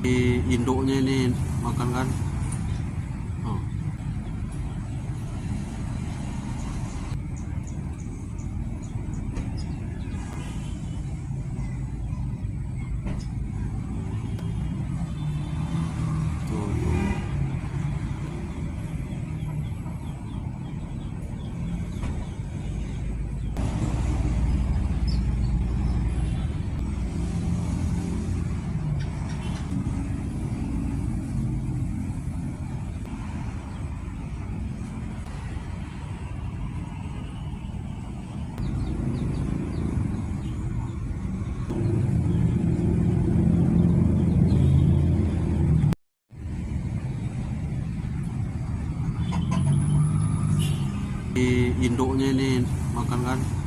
di induknya ini makan kan. Oh. Tuh, tuh. Di induknya ini makan kan.